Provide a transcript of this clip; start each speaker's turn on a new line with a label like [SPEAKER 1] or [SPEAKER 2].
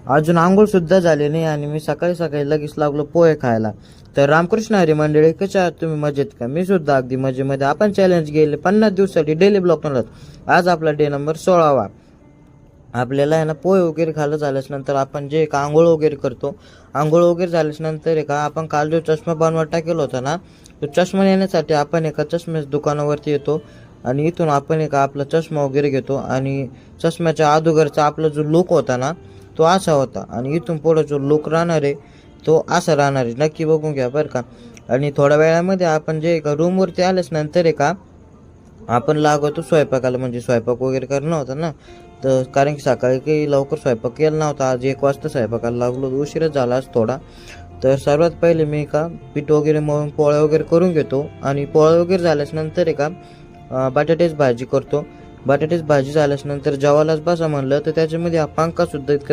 [SPEAKER 1] अजून आंघोळ सुद्धा झाली नाही आणि मी सकाळी सकाळी लगेच लागलो पोहे खायला. तर रामकृष्ण हरी मंडळी, कशा आहात तुम्ही? मजेत का? मी सुद्धा अगदी मजेमध्ये. आपण चॅलेंज गेले 50 दिवसासाठी डेली ब्लॉग बनवत. आज आपला डे नंबर 16वा. आपल्याला आहे ना पोहे वगैरे खाल्लं झाल्यास नंतर आपण जे का आंघोळ वगैरे करतो. आंघोळ वगैरे झाल्यास नंतर आहे का आपण काल जो चष्मा बनवा टाकेला होता ना, तो चष्मा येण्यासाठी आपण एका चष्म्याच्या दुकानावरती येतो आणि इथून आपण एका आपला चष्मा वगैरे घेतो आणि चष्म्याच्या अगोदरचा आपला जो लुक होता ना तो असा होता आणि इथून पुढे जो लुक राहणार आहे तो असा राहणार आहे. नक्की बघून घ्या बरं का. आणि थोड्या वेळामध्ये आपण जे का रूमवरती आल्यास नंतर आहे का आपण लागतो स्वयंपाकाला, म्हणजे स्वयंपाक वगैरे करणं होतं ना. तर कारण की सकाळी काही लवकर स्वयंपाक केला नव्हता, आज 1 वाजता स्वयंपाकाला लागलो, उशीरच झाला आज थोडा. तर सर्वात पहिले मी का पीठ वगैरे मळून पोळ्या वगैरे करून घेतो आणि पोळ्या वगैरे झाल्यास नंतर आहे का बटाट्याची भाजी करतो. बटाट्याची भाजी झाल्यास नंतर जेवायलाच बसा म्हणलं तर त्याच्यामध्ये हा पंखा सुद्धा इतकं